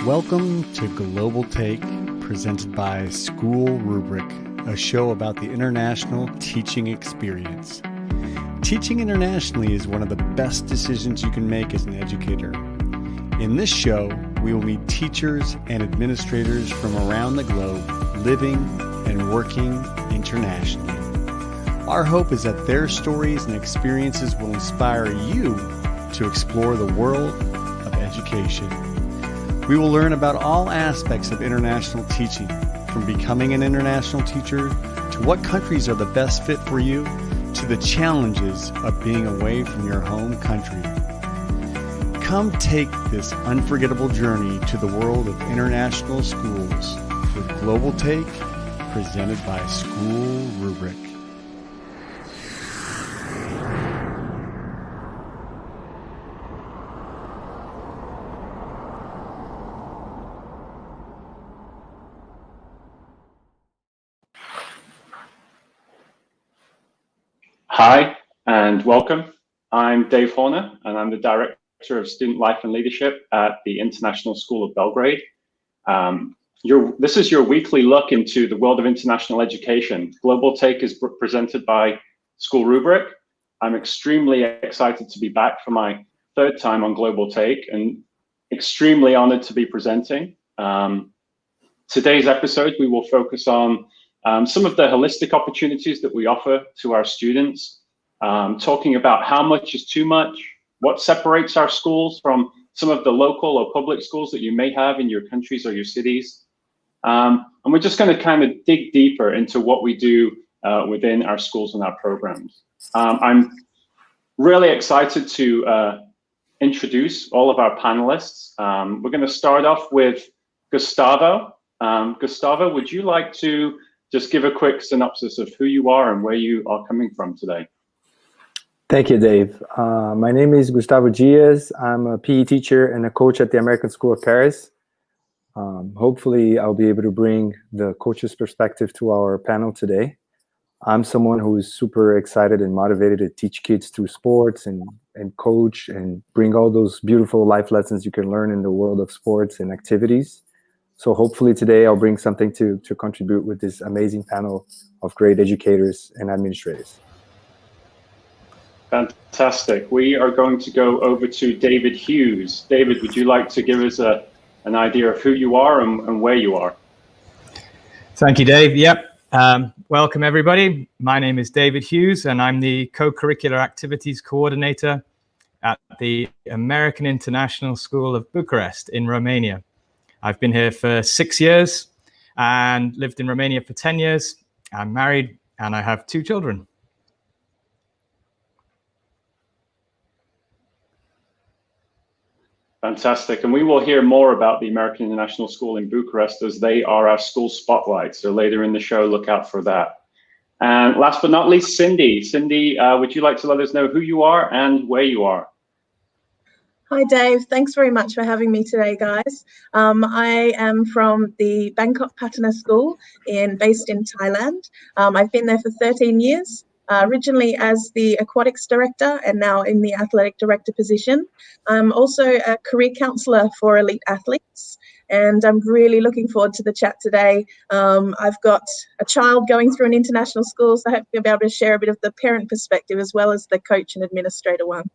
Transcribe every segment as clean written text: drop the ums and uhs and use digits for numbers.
Welcome to Global Take, presented by SchoolRubric, a show about the international teaching experience. Teaching internationally is one of the best decisions you can make as an educator. In this show, we will meet teachers and administrators from around the globe living and working internationally. Our hope is that their stories and experiences will inspire you to explore the world of education. We will learn about all aspects of international teaching, from becoming an international teacher to what countries are the best fit for you, to the challenges of being away from your home country. Come take this unforgettable journey to the world of international schools with Global Take, presented by SchoolRubric. Hi and welcome. I'm Dave Horner and I'm the Director of Student Life and Leadership at the International School of Belgrade. This is your weekly look into the world of international education. Global Take is presented by SchoolRubric. I'm extremely excited to be back for my third time on Global Take and extremely honored to be presenting. Today's episode, we will focus on some of the holistic opportunities that we offer to our students, talking about how much is too much, what separates our schools from some of the local or public schools that you may have in your countries or your cities. And we're just going to kind of dig deeper into what we do within our schools and our programs. I'm really excited to introduce all of our panelists. We're going to start off with Gustavo. Gustavo, would you like to just give a quick synopsis of who you are and where you are coming from today? Thank you, Dave. My name is Gustavo Diaz. I'm a PE teacher and a coach at the American School of Paris. Hopefully, I'll be able to bring the coach's perspective to our panel today. I'm someone who is super excited and motivated to teach kids through sports and coach and bring all those beautiful life lessons you can learn in the world of sports and activities. So hopefully today I'll bring something to contribute with this amazing panel of great educators and administrators. Fantastic. We are going to go over to David Hughes. David, would you like to give us an idea of who you are and where you are? Thank you, Dave. Yep. Welcome, everybody. My name is David Hughes, and I'm the Co-Curricular Activities Coordinator at the American International School of Bucharest in Romania. I've been here for 6 years and lived in Romania for 10 years. I'm married and I have 2 children. Fantastic. And we will hear more about the American International School in Bucharest as they are our school spotlight. So later in the show, look out for that. And last but not least, Cindy. Cindy, would you like to let us know who you are and where you are? Hi, Dave. Thanks very much for having me today, guys. I am from the Bangkok Patana school based in Thailand. I've been there for 13 years, originally as the aquatics director and now in the athletic director position. I'm also a career counsellor for elite athletes, and I'm really looking forward to the chat today. I've got a child going through an international school, so I hope you'll be able to share a bit of the parent perspective as well as the coach and administrator one.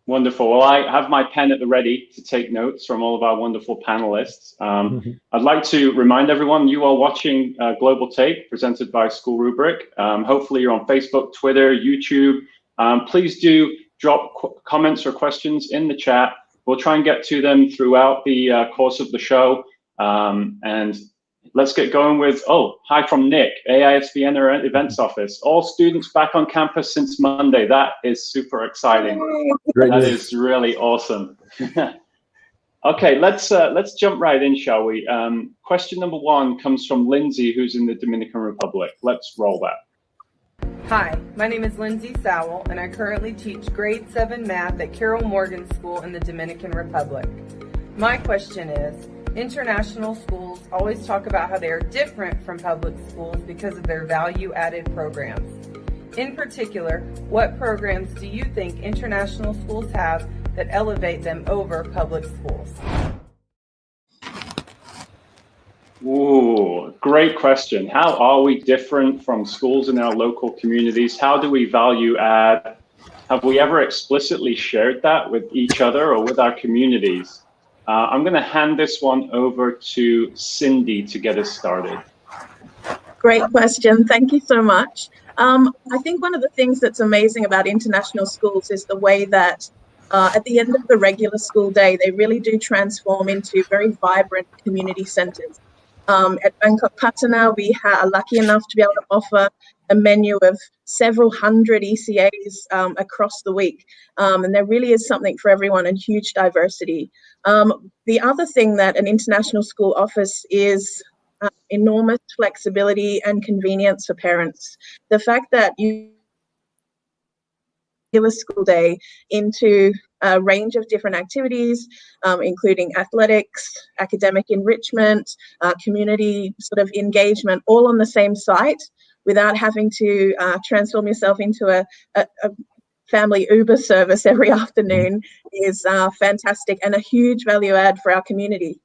Wonderful. Well, I have my pen at the ready to take notes from all of our wonderful panelists. I'd like to remind everyone you are watching Global Take presented by SchoolRubric. Hopefully you're on Facebook, Twitter, YouTube. Please do drop comments or questions in the chat. We'll try and get to them throughout the course of the show. And let's get going with, hi from Nick, AIS Vienna Events Office. All students back on campus since Monday. That is super exciting. That is really awesome. Okay, let's jump right in, shall we? Question number 1 comes from Lindsay, who's in the Dominican Republic. Let's roll that. Hi, my name is Lindsay Sowell, and I currently teach grade 7 math at Carroll Morgan School in the Dominican Republic. My question is, international schools always talk about how they are different from public schools because of their value-added programs. In particular, what programs do you think international schools have that elevate them over public schools? Ooh, great question. How are we different from schools in our local communities? How do we value add? Have we ever explicitly shared that with each other or with our communities? I'm going to hand this one over to Cindy to get us started. Great question. Thank you so much. I think one of the things that's amazing about international schools is the way that at the end of the regular school day, they really do transform into very vibrant community centres. At Bangkok Patana, we are lucky enough to be able to offer a menu of several hundred ECAs across the week. And there really is something for everyone and huge diversity. The other thing that an international school offers is enormous flexibility and convenience for parents. The fact that you a school day into a range of different activities, including athletics, academic enrichment, community sort of engagement, all on the same site without having to transform yourself into a family Uber service every afternoon is fantastic and a huge value add for our community.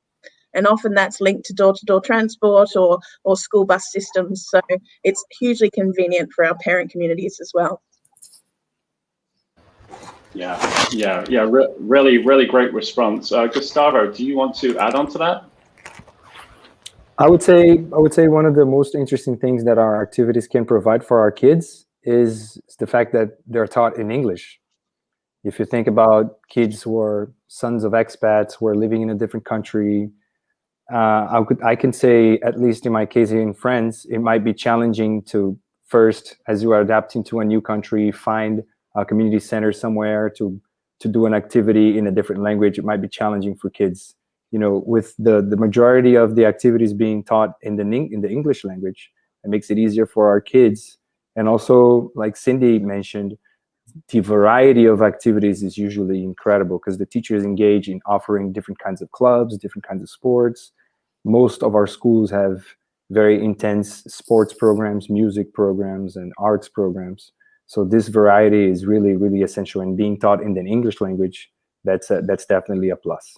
And often that's linked to door-to-door transport or school bus systems. So it's hugely convenient for our parent communities as well. Really great response. Gustavo, do you want to add on to that? I would say one of the most interesting things that our activities can provide for our kids is the fact that they're taught in English. If you think about kids who are sons of expats, who are living in a different country, I can say, at least in my case here in France, it might be challenging to first, as you are adapting to a new country, find a community center somewhere to do an activity in a different language. It might be challenging for kids. You know, with the majority of the activities being taught in the English language, it makes it easier for our kids. And also, like Cindy mentioned, the variety of activities is usually incredible because the teachers engage in offering different kinds of clubs, different kinds of sports. Most of our schools have very intense sports programs, music programs, and arts programs. So this variety is really, really essential. And being taught in the English language, that's definitely a plus.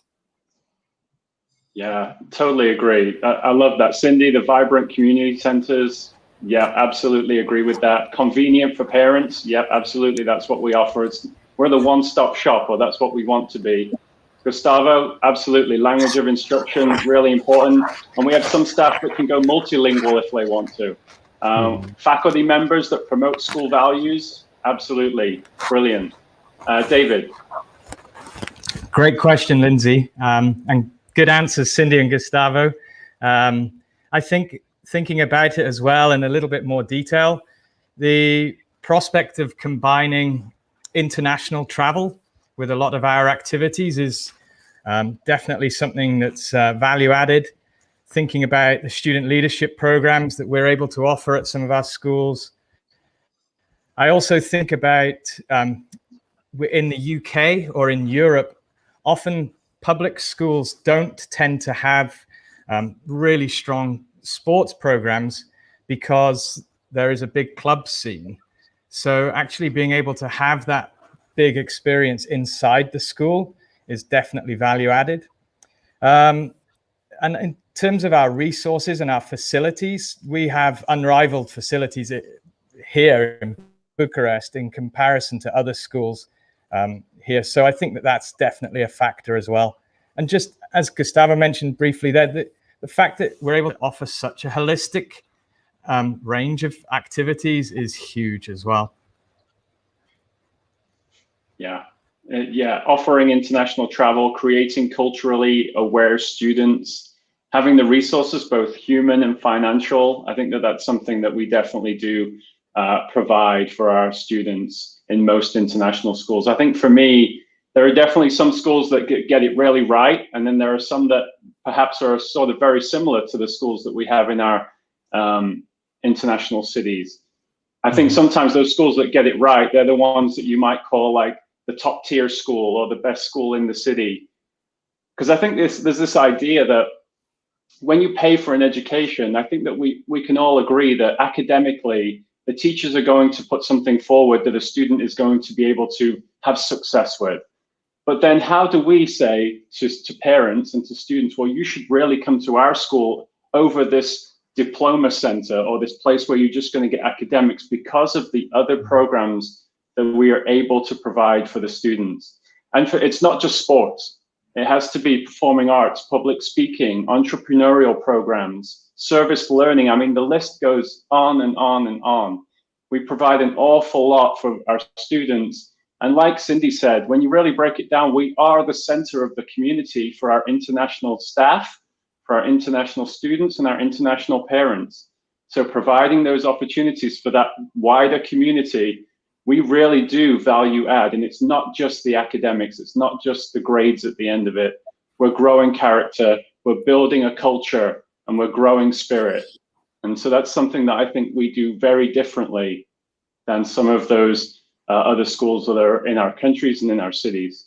Yeah, totally agree. I love that. Cindy, the vibrant community centers. Yeah, absolutely agree with that. Convenient for parents. Yeah, absolutely. That's what we offer. We're the one-stop shop, or that's what we want to be. Gustavo, absolutely. Language of instruction, really important. And we have some staff that can go multilingual if they want to. Faculty members that promote school values, absolutely. Brilliant. David. Great question, Lindsay. And good answers, Cindy and Gustavo. I think thinking about it as well in a little bit more detail, the prospect of combining international travel with a lot of our activities is definitely something that's value added. Thinking about the student leadership programs that we're able to offer at some of our schools. I also think about in the UK or in Europe, often public schools don't tend to have really strong sports programs because there is a big club scene. So actually being able to have that big experience inside the school is definitely value added. And in terms of our resources and our facilities, we have unrivaled facilities here in Bucharest in comparison to other schools here. So I think that that's definitely a factor as well. And just as Gustavo mentioned briefly there, the fact that we're able to offer such a holistic range of activities is huge as well. Yeah, offering international travel, creating culturally aware students, having the resources, both human and financial. I think that that's something that we definitely do provide for our students in most international schools. I think for me, there are definitely some schools that get it really right, and then there are some that perhaps are sort of very similar to the schools that we have in our international cities. I think sometimes those schools that get it right, they're the ones that you might call like the top tier school or the best school in the city. Because I think there's this idea that when you pay for an education, I think that we can all agree that academically the teachers are going to put something forward that a student is going to be able to have success with. But then how do we say to parents and to students, well, you should really come to our school over this diploma center or this place where you're just going to get academics because of the other programs that we are able to provide for the students. And it's not just sports. It has to be performing arts, public speaking, entrepreneurial programs, service learning. I mean, the list goes on and on and on. We provide an awful lot for our students. And like Cindy said, when you really break it down, we are the center of the community for our international staff, for our international students, and our international parents. So providing those opportunities for that wider community, we really do value add. And it's not just the academics, it's not just the grades at the end of it. We're growing character, we're building a culture, and we're growing spirit. And so that's something that I think we do very differently than some of those other schools that are in our countries and in our cities.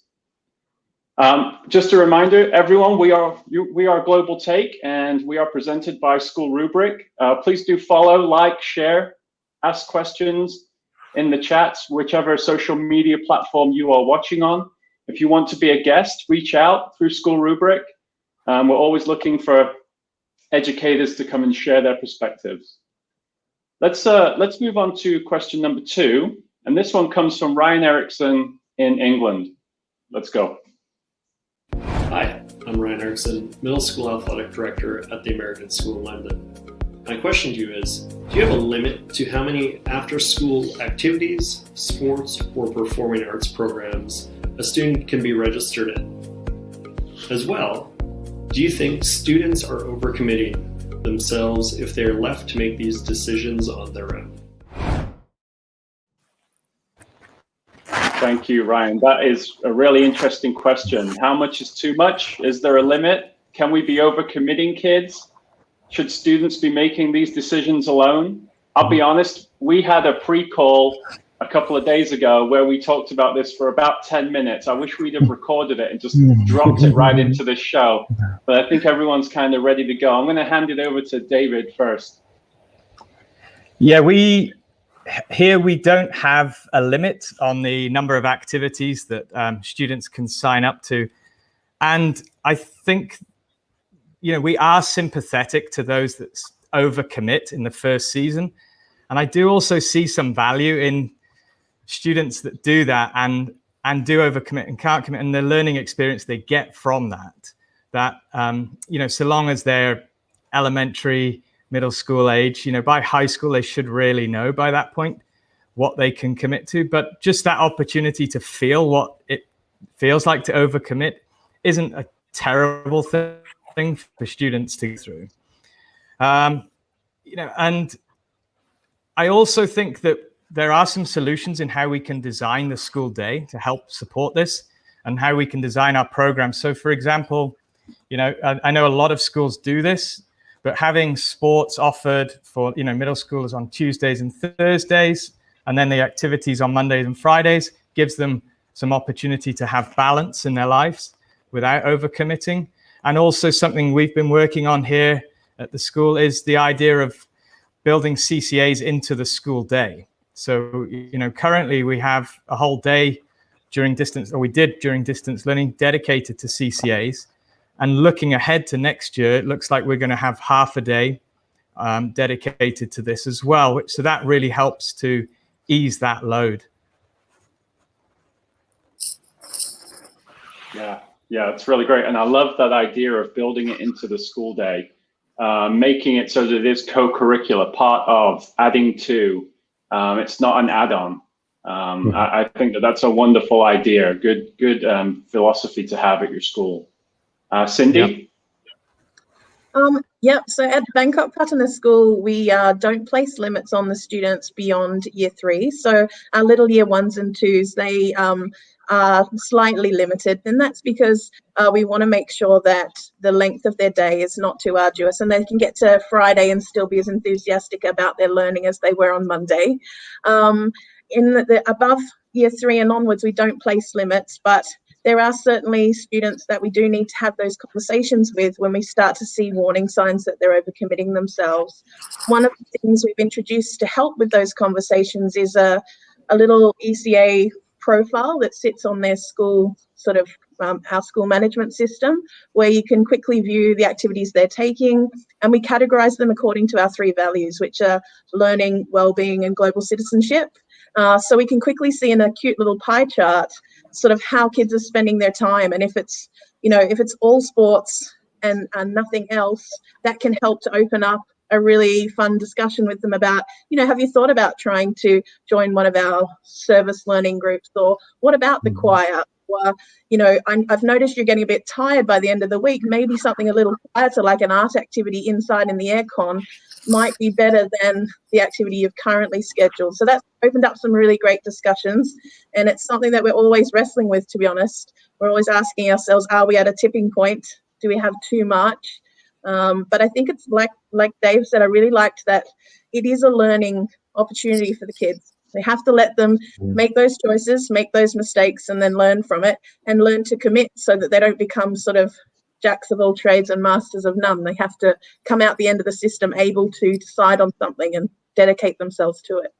Just a reminder, everyone, we are Global Take, and we are presented by SchoolRubric. Please do follow, like, share, ask questions in the chats, whichever social media platform you are watching on. If you want to be a guest, reach out through SchoolRubric. We're always looking for educators to come and share their perspectives. Let's move on to question number 2. And this one comes from Ryan Erickson in England. Let's go. Hi, I'm Ryan Erickson, Middle School Athletic Director at the American School in London. My question to you is, do you have a limit to how many after-school activities, sports, or performing arts programs a student can be registered in? As well, do you think students are overcommitting themselves if they are left to make these decisions on their own? Thank you, Ryan. That is a really interesting question. How much is too much? Is there a limit? Can we be overcommitting kids? Should students be making these decisions alone? I'll be honest, we had a pre-call a couple of days ago where we talked about this for about 10 minutes. I wish we'd have recorded it and just dropped it right into this show. But I think everyone's kind of ready to go. I'm going to hand it over to David first. Yeah, we don't have a limit on the number of activities that students can sign up to. And I think, we are sympathetic to those that overcommit in the first season. And I do also see some value in students that do that and do overcommit and can't commit, and the learning experience they get from that, so long as they're elementary, middle school age, by high school, they should really know by that point what they can commit to. But just that opportunity to feel what it feels like to overcommit isn't a terrible thing for students to go through. And I also think that there are some solutions in how we can design the school day to help support this and how we can design our programs. So for example, I know a lot of schools do this, but having sports offered for, middle schoolers on Tuesdays and Thursdays, and then the activities on Mondays and Fridays gives them some opportunity to have balance in their lives without overcommitting. And also something we've been working on here at the school is the idea of building CCAs into the school day. So, currently we have a whole day during distance, or we did during distance learning, dedicated to CCAs. And looking ahead to next year, it looks like we're going to have half a day dedicated to this as well. So that really helps to ease that load. Yeah, it's really great. And I love that idea of building it into the school day, making it so that it is co-curricular, part of, adding to. It's not an add-on. I think that's a wonderful idea. Good philosophy to have at your school. Cindy? Yep. So at Bangkok Patana School, we don't place limits on the students beyond year 3. So our little year 1s and 2s, they are slightly limited. And that's because we want to make sure that the length of their day is not too arduous and they can get to Friday and still be as enthusiastic about their learning as they were on Monday. In the above year 3 and onwards, we don't place limits, but there are certainly students that we do need to have those conversations with when we start to see warning signs that they're overcommitting themselves. One of the things we've introduced to help with those conversations is a little ECA profile that sits on their school, sort of our school management system, where you can quickly view the activities they're taking, and we categorise them according to our 3 values, which are learning, wellbeing and global citizenship. So we can quickly see in a cute little pie chart sort of how kids are spending their time, and if it's, you know, if it's all sports and nothing else, that can help to open up a really fun discussion with them about, you know, have you thought about trying to join one of our service learning groups, or what about the choir? Or, you know, I've noticed you're getting a bit tired by the end of the week. Maybe something a little quieter, like an art activity inside in the aircon, might be better than the activity you've currently scheduled. So that's opened up some really great discussions, and it's something that we're always wrestling with, to be honest. We're always asking ourselves, are we at a tipping point? Do we have too much? But I think it's like Dave said, I really liked that it is a learning opportunity for the kids. We have to let them make those choices, make those mistakes, and then learn from it and learn to commit, so that they don't become sort of jacks of all trades and masters of none. They have to come out the end of the system able to decide on something and dedicate themselves to it.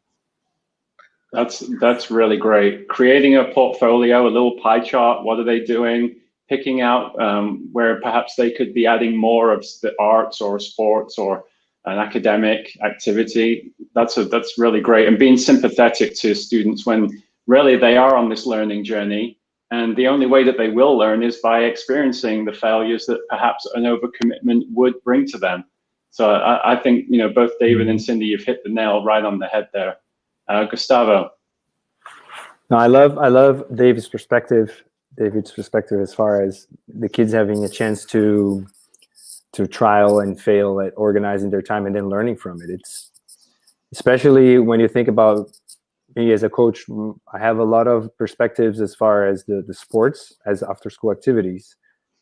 That's really great. Creating a portfolio, a little pie chart, what are they doing? Picking out where perhaps they could be adding more of the arts or sports or an academic activity. That's really great. And being sympathetic to students when really they are on this learning journey. And the only way that they will learn is by experiencing the failures that perhaps an overcommitment would bring to them. So I think, you know, both David and Cindy, you've hit the nail right on the head there. Gustavo. No, I love David's perspective as far as the kids having a chance to trial and fail at organizing their time and then learning from it. It's especially when you think about me as a coach, I have a lot of perspectives as far as the sports as after school activities.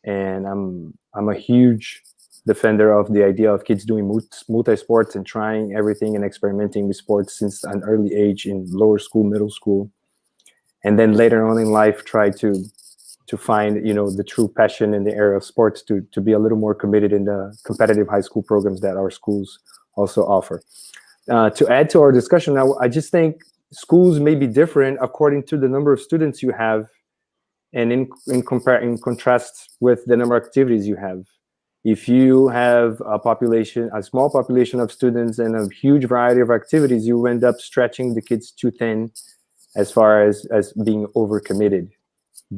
And I'm a huge defender of the idea of kids doing multi-sports and trying everything and experimenting with sports since an early age in lower school, middle school. And then later on in life, try to find, you know, the true passion in the area of sports to be a little more committed in the competitive high school programs that our schools also offer. To add to our discussion, I just think schools may be different according to the number of students you have, and in contrast with the number of activities you have. If you have a small population of students and a huge variety of activities, you end up stretching the kids too thin as far as being overcommitted,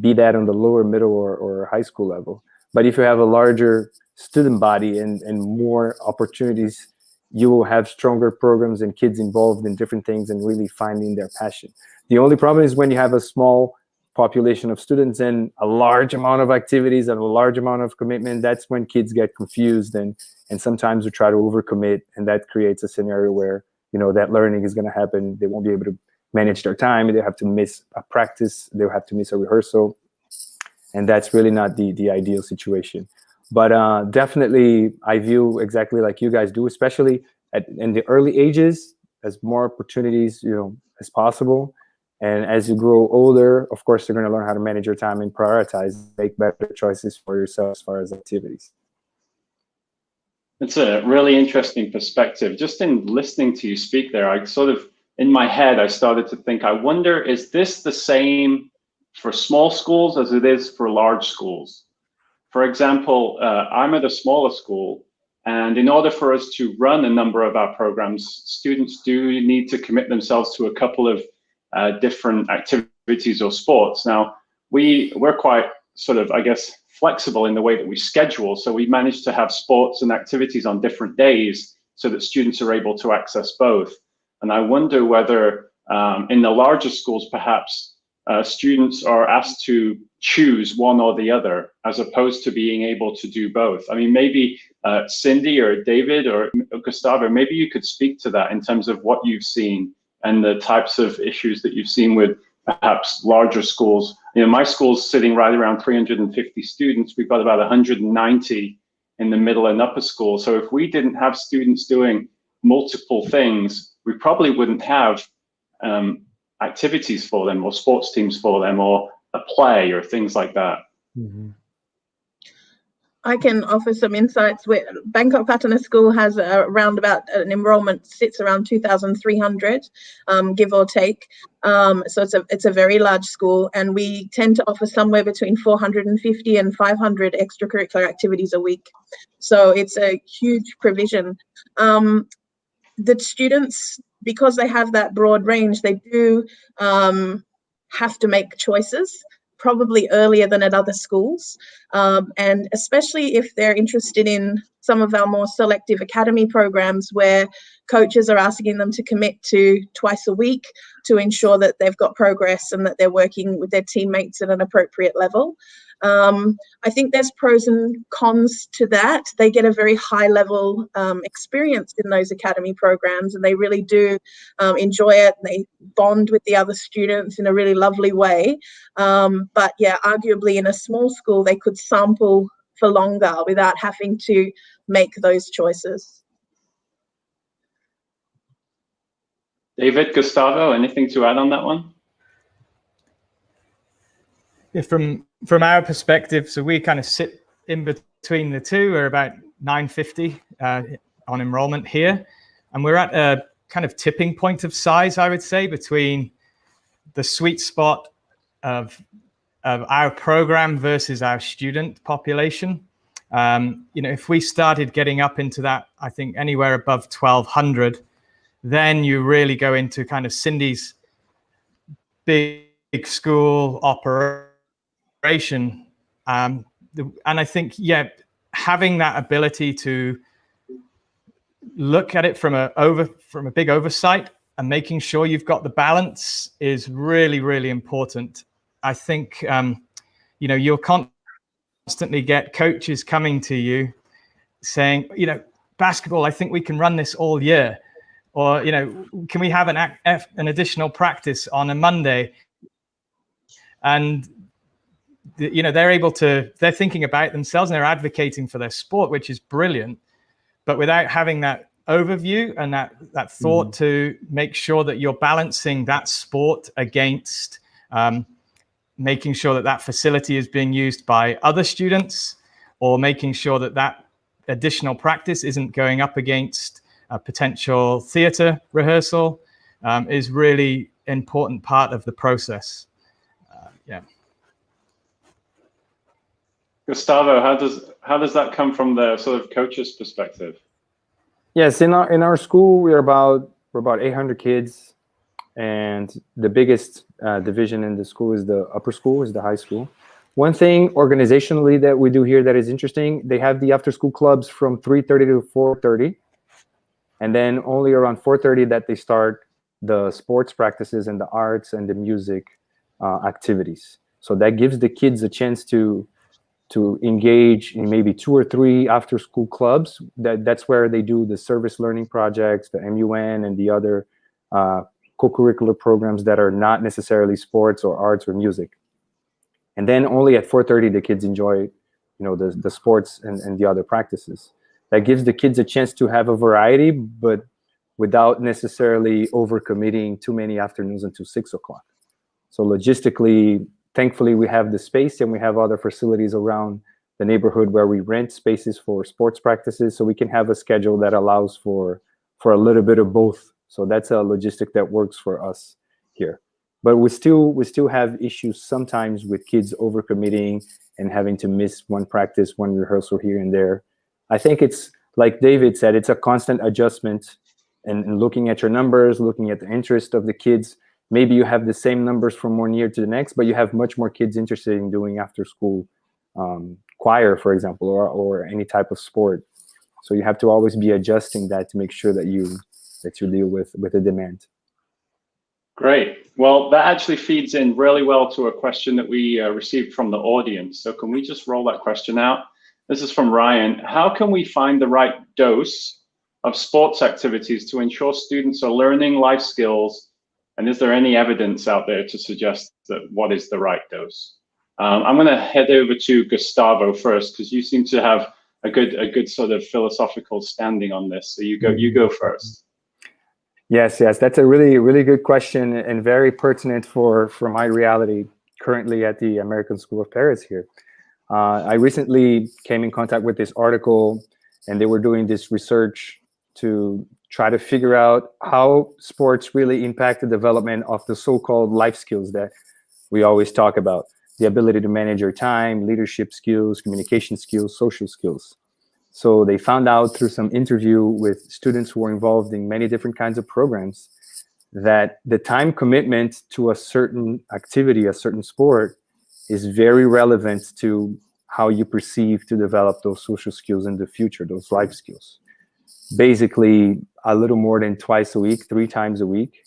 be that on the lower, middle, or high school level. But if you have a larger student body and more opportunities, you will have stronger programs and kids involved in different things and really finding their passion. The only problem is when you have a small population of students and a large amount of activities and a large amount of commitment, that's when kids get confused and sometimes they try to overcommit, and that creates a scenario where, you know, that learning is going to happen. They won't be able to manage their time. They have to miss a practice. They'll have to miss a rehearsal. And that's really not the ideal situation. But definitely, I view exactly like you guys do, especially in the early ages, as more opportunities, you know, as possible. And as you grow older, of course, you're going to learn how to manage your time and prioritize, make better choices for yourself as far as activities. It's a really interesting perspective. Just in listening to you speak there, I sort of, in my head, I started to think, I wonder, is this the same for small schools as it is for large schools? For example, I'm at a smaller school, and in order for us to run a number of our programs, students do need to commit themselves to a couple of different activities or sports. Now, we're quite sort of, I guess, flexible in the way that we schedule. So we manage to have sports and activities on different days so that students are able to access both. And I wonder whether in the larger schools, perhaps students are asked to choose one or the other, as opposed to being able to do both. I mean, maybe Cindy or David or Gustavo, maybe you could speak to that in terms of what you've seen and the types of issues that you've seen with perhaps larger schools. You know, my school's sitting right around 350 students. We've got about 190 in the middle and upper school. So if we didn't have students doing multiple things, we probably wouldn't have activities for them or sports teams for them or a play or things like that? Mm-hmm. I can offer some insights. Bangkok Patana School has around about an enrollment sits around 2,300, give or take. So it's a very large school, and we tend to offer somewhere between 450 and 500 extracurricular activities a week. So it's a huge provision. The students, because they have that broad range, they do have to make choices, probably earlier than at other schools. And especially if they're interested in some of our more selective academy programs where coaches are asking them to commit to twice a week to ensure that they've got progress and that they're working with their teammates at an appropriate level. I think there's pros and cons to that. They get a very high level experience in those academy programs, and they really do enjoy it. They bond with the other students in a really lovely way. But yeah, arguably in a small school, they could sample for longer without having to make those choices. David, Gustavo, anything to add on that one? Yeah, from our perspective, so we kind of sit in between the two. We're about 950 on enrollment here, and we're at a kind of tipping point of size, I would say, between the sweet spot of our program versus our student population. If we started getting up into that, I think anywhere above 1,200, then you really go into kind of Cindy's big school operation. And I think, having that ability to look at it from a big oversight and making sure you've got the balance is really, really important. I think, you'll constantly get coaches coming to you saying, basketball, I think we can run this all year. Or, can we have an additional practice on a Monday? And they're thinking about themselves and they're advocating for their sport, which is brilliant. But without having that overview and that thought to make sure that you're balancing that sport against making sure that facility is being used by other students, or making sure that additional practice isn't going up against a potential theater rehearsal, is really important part of the process. Gustavo, how does that come from the sort of coach's perspective? Yes, in our school we're about 800 kids, and the biggest division in the school is the upper school, is the high school. One thing organizationally that we do here that is interesting, they have the after school clubs from 3:30 to 4:30, and then only around 4:30 that they start the sports practices and the arts and the music activities. So that gives the kids a chance to engage in maybe 2 or 3 after school clubs. That's where they do the service learning projects, the MUN, and the other co-curricular programs that are not necessarily sports or arts or music. And then only at 4:30 the kids enjoy, the sports and the other practices. That gives the kids a chance to have a variety, but without necessarily overcommitting too many afternoons until 6 o'clock. So logistically, thankfully, we have the space and we have other facilities around the neighborhood where we rent spaces for sports practices, so we can have a schedule that allows for a little bit of both. So that's a logistic that works for us here. But we still have issues sometimes with kids overcommitting and having to miss one practice, one rehearsal here and there. I think it's, like David said, it's a constant adjustment and looking at your numbers, looking at the interest of the kids. Maybe you have the same numbers from one year to the next, but you have much more kids interested in doing after school choir, for example, or any type of sport. So you have to always be adjusting that to make sure that you deal with the demand. Great. Well, that actually feeds in really well to a question that we received from the audience. So can we just roll that question out? This is from Ryan. How can we find the right dose of sports activities to ensure students are learning life skills? And is there any evidence out there to suggest that what is the right dose? I'm going to head over to Gustavo first, because you seem to have a good sort of philosophical standing on this. So you go first. Yes, that's a really, really good question and very pertinent for my reality. currently at the American School of Paris here. I recently came in contact with this article, and they were doing this research to try to figure out how sports really impact the development of the so-called life skills that we always talk about. The ability to manage your time, leadership skills, communication skills, social skills. So they found out through some interview with students who were involved in many different kinds of programs that the time commitment to a certain activity, a certain sport, is very relevant to how you perceive to develop those social skills in the future, those life skills. Basically, a little more than twice a week, 3 times a week.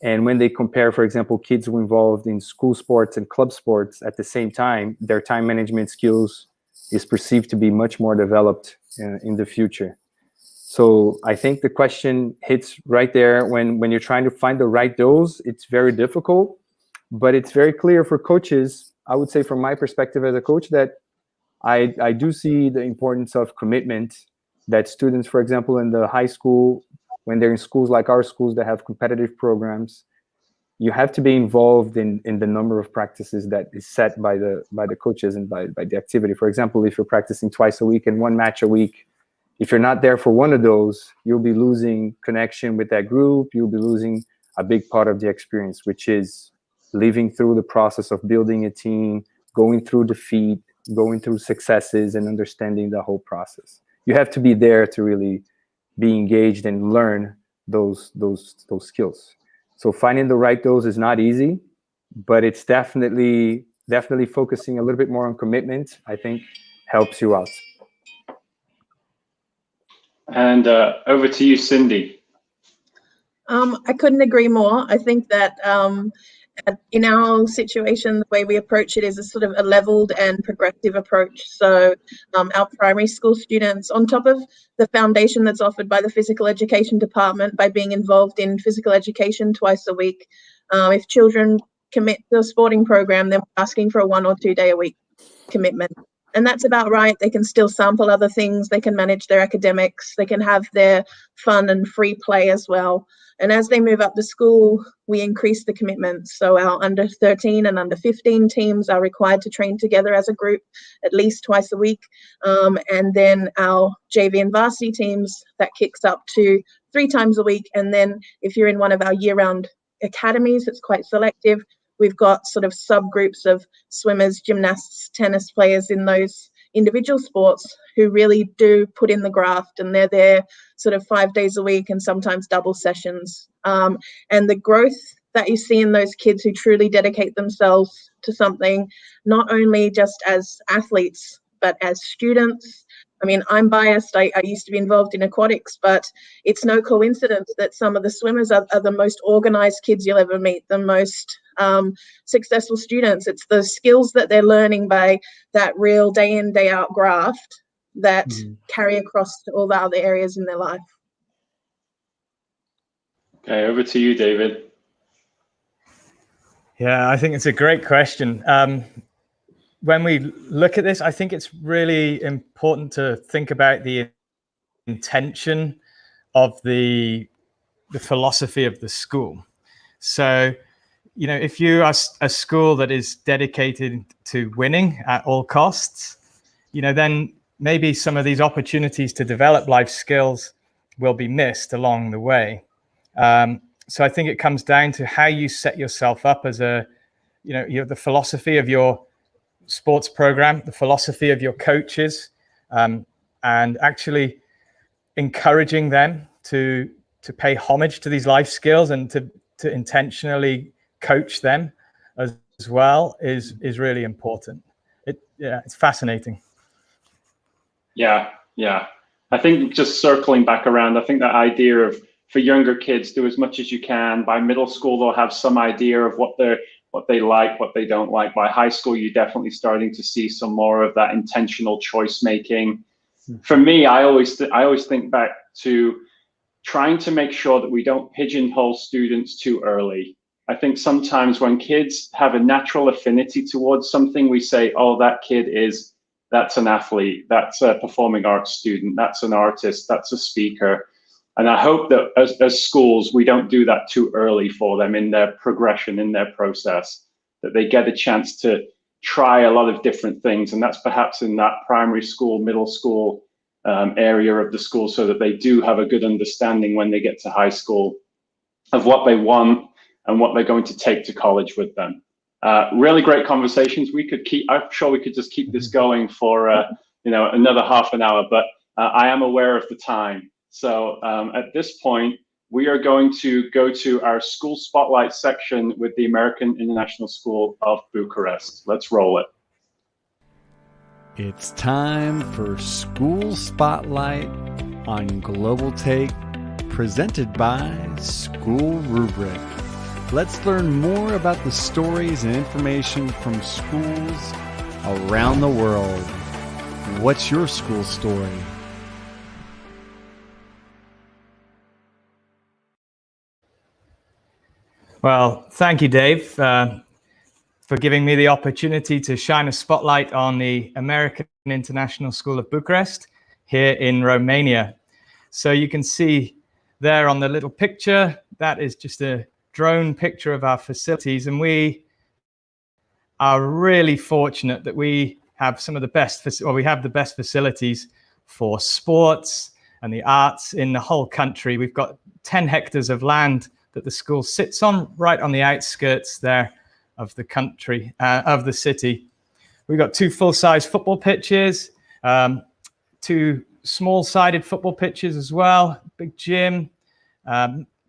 And when they compare, for example, kids who are involved in school sports and club sports at the same time, their time management skills is perceived to be much more developed in the future. So I think the question hits right there. When you're trying to find the right dose, it's very difficult, but it's very clear for coaches. I would say from my perspective as a coach that I do see the importance of commitment, that students, for example, in the high school, when they're in schools like our schools that have competitive programs, you have to be involved in the number of practices that is set by the coaches and by the activity. For example, if you're practicing twice a week and 1 match a week, if you're not there for one of those, you'll be losing connection with that group. You'll be losing a big part of the experience, which is living through the process of building a team, going through defeat, going through successes, and understanding the whole process. You have to be there to really be engaged and learn those skills. So finding the right dose is not easy, but it's definitely focusing a little bit more on commitment, I think, helps you out. And over to you, Cindy. I couldn't agree more. I think that in our situation, the way we approach it is a sort of a leveled and progressive approach. So our primary school students, on top of the foundation that's offered by the physical education department by being involved in physical education twice a week, if children commit to a sporting program, then we're asking for a 1 or 2 day a week commitment. And that's about right. They can still sample other things. They can manage their academics. They can have their fun and free play as well. And as they move up to school, we increase the commitments. So our under 13 and under 15 teams are required to train together as a group at least twice a week. And then our JV and varsity teams, that kicks up to 3 times a week. And then if you're in one of our year-round academies, it's quite selective. We've got sort of subgroups of swimmers, gymnasts, tennis players in those individual sports who really do put in the graft, and they're there sort of 5 days a week and sometimes double sessions. And the growth that you see in those kids who truly dedicate themselves to something, not only just as athletes, but as students. I mean, I'm biased. I used to be involved in aquatics, but it's no coincidence that some of the swimmers are the most organized kids you'll ever meet, the most successful students. It's the skills that they're learning by that real day in, day out graft that carry across to all the other areas in their life. Okay, over to you, David. Yeah, I think it's a great question. When we look at this, I think it's really important to think about the intention of the philosophy of the school. So, you know, if you are a school that is dedicated to winning at all costs, you know, then maybe some of these opportunities to develop life skills will be missed along the way. So I think it comes down to how you set yourself up as the philosophy of your sports program, the philosophy of your coaches, and actually encouraging them to pay homage to these life skills and to intentionally coach them as well is really important. It's fascinating. Yeah. I think just circling back around, I think that idea of, for younger kids, do as much as you can. By middle school, they'll have some idea of what they like, what they don't like. By high school, you're definitely starting to see some more of that intentional choice making. For me, I always think back to trying to make sure that we don't pigeonhole students too early. I think sometimes when kids have a natural affinity towards something, we say, oh, that's an athlete, that's a performing arts student, that's an artist, that's a speaker. And I hope that as schools, we don't do that too early for them in their progression, in their process. that they get a chance to try a lot of different things. And that's perhaps in that primary school, middle school area of the school, so that they do have a good understanding when they get to high school of what they want and what they're going to take to college with them. Really great conversations. I'm sure we could just keep this going for another half an hour, but I am aware of the time. So at this point, we are going to go to our school spotlight section with the American International School of Bucharest. Let's roll it. It's time for School Spotlight on Global Take, presented by SchoolRubric. Let's learn more about the stories and information from schools around the world. What's your school story? Well, thank you, Dave, for giving me the opportunity to shine a spotlight on the American International School of Bucharest here in Romania. So you can see there on the little picture, that is just a drone picture of our facilities, and we are really fortunate that we have some of the best, we have the best facilities for sports and the arts in the whole country. We've got 10 hectares of land that the school sits on, right on the outskirts there of the country, of the city. We've got 2 full-size football pitches, 2 small-sided football pitches as well, big gym,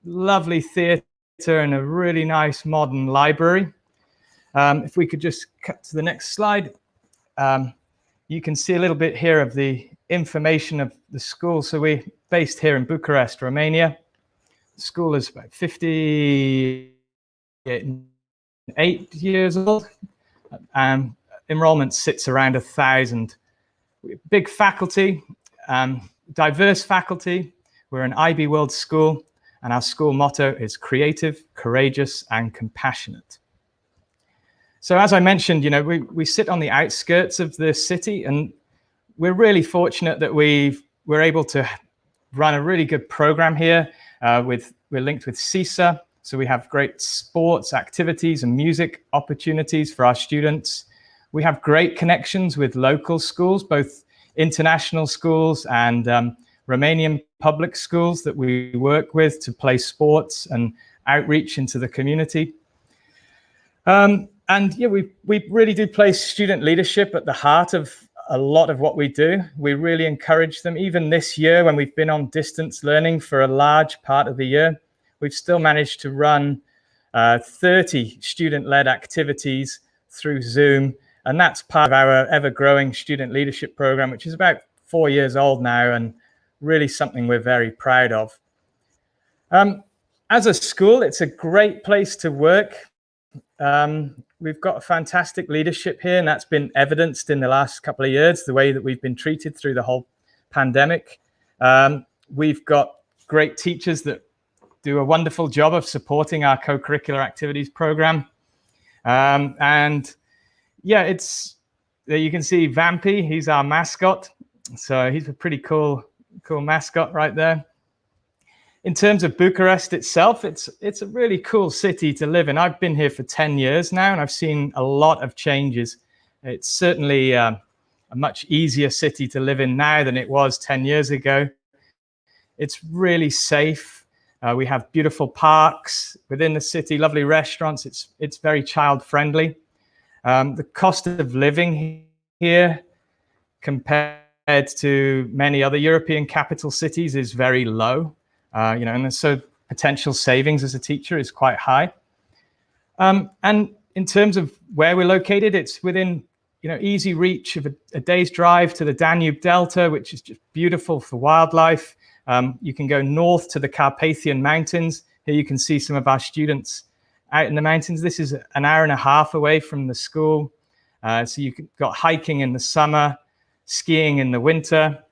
lovely theatre, and a really nice modern library. If we could just cut to the next slide, you can see a little bit here of the information of the school. So we're based here in Bucharest, Romania. The school is about 58 years old. Enrollment sits around 1,000. Big faculty, diverse faculty. We're an IB World school, and our school motto is creative, courageous, and compassionate. So as I mentioned, we sit on the outskirts of the city, and we're really fortunate that we're able to run a really good program here. We're linked with CISA, so we have great sports activities and music opportunities for our students. We have great connections with local schools, both international schools and Romanian public schools that we work with to play sports and outreach into the community. And yeah, we really do place student leadership at the heart of a lot of what we do. We really encourage them. Even this year, when we've been on distance learning for a large part of the year, we've still managed to run 30 student-led activities through Zoom. And that's part of our ever-growing student leadership program, which is about 4 years old now, and really something we're very proud of. As a school, it's a great place to work. We've got a fantastic leadership here, and that's been evidenced in the last couple of years, the way that we've been treated through the whole pandemic. We've got great teachers that do a wonderful job of supporting our co-curricular activities program. And yeah, you can see Vampy, he's our mascot. So he's a pretty cool mascot right there. In terms of Bucharest itself, it's a really cool city to live in. I've been here for 10 years now, and I've seen a lot of changes. It's certainly a much easier city to live in now than it was 10 years ago. It's really safe. We have beautiful parks within the city, lovely restaurants. It's very child-friendly. The cost of living here compared to many other European capital cities is very low. And so potential savings as a teacher is quite high. And in terms of where we're located, it's within easy reach of a day's drive to the Danube Delta, which is just beautiful for wildlife. You can go north to the Carpathian Mountains. Here you can see some of our students out in the mountains. This is an hour and a half away from the school. So you've got hiking in the summer, skiing in the winter.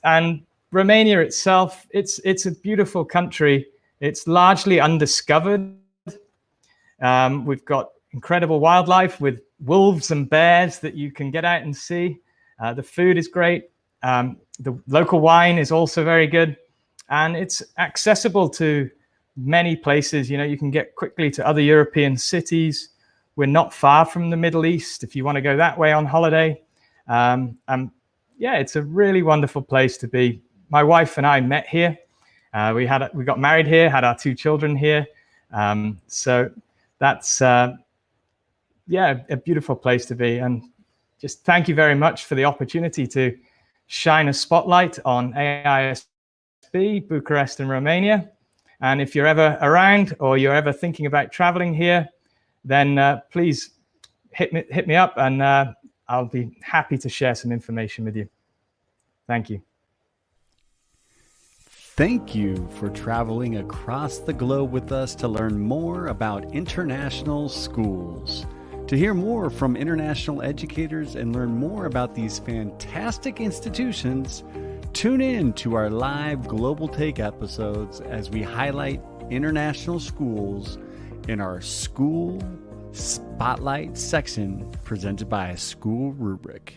And Romania itself, it's a beautiful country. It's largely undiscovered. We've got incredible wildlife with wolves and bears that you can get out and see. The food is great. The local wine is also very good. And it's accessible to many places. You can get quickly to other European cities we're not far from the Middle East if you want to go that way on holiday. Yeah, it's a really wonderful place to be. My wife and I met here. We got married here, had our 2 children here. So that's, yeah, a beautiful place to be. And just thank you very much for the opportunity to shine a spotlight on AISB, Bucharest and Romania. And if you're ever around or you're ever thinking about traveling here, then please hit me up, and I'll be happy to share some information with you. Thank you. Thank you for traveling across the globe with us to learn more about international schools. To hear more from international educators and learn more about these fantastic institutions, tune in to our live Global Take episodes as we highlight international schools in our School Spotlight section presented by SchoolRubric.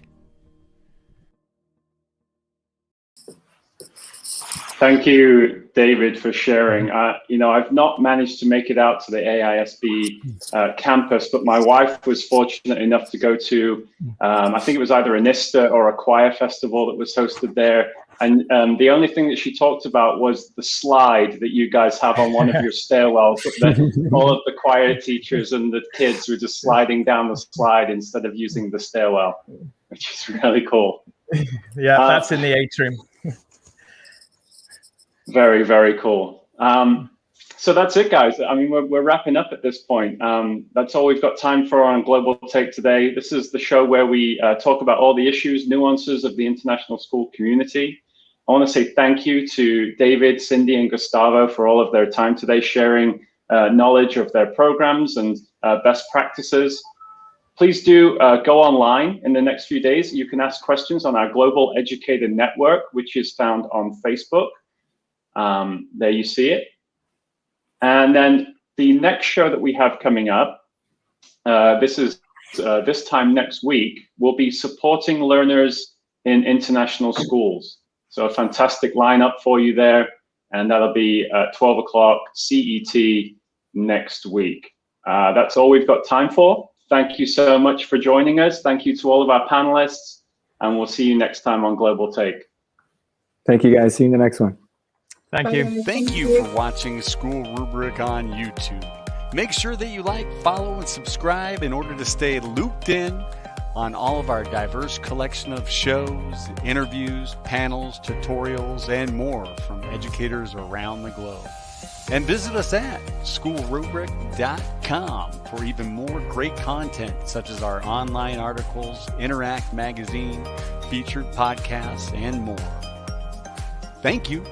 Thank you, David, for sharing. I've not managed to make it out to the AISB campus, but my wife was fortunate enough to go to, I think it was either a NISTA or a choir festival that was hosted there. And the only thing that she talked about was the slide that you guys have on one of your stairwells. That all of the choir teachers and the kids were just sliding down the slide instead of using the stairwell, which is really cool. Yeah, that's in the atrium. Very, very cool. So that's it, guys. I mean, we're wrapping up at this point. That's all we've got time for on Global Take today. This is the show where we talk about all the issues, nuances of the international school community. I want to say thank you to David, Cindy, and Gustavo for all of their time today, sharing knowledge of their programs and best practices. Please do go online in the next few days. You can ask questions on our Global Educator Network, which is found on Facebook. There you see it. And then the next show that we have coming up, this time next week, will be supporting learners in international schools. So a fantastic lineup for you there. And that'll be at 12 o'clock CET next week. That's all we've got time for. Thank you so much for joining us. Thank you to all of our panelists. And we'll see you next time on Global Take. Thank you, guys. See you in the next one. Thank you. Thank you for watching SchoolRubric on YouTube. Make sure that you like, follow, and subscribe in order to stay looped in on all of our diverse collection of shows, interviews, panels, tutorials, and more from educators around the globe. And visit us at SchoolRubric.com for even more great content, such as our online articles, Interact magazine, featured podcasts, and more. Thank you.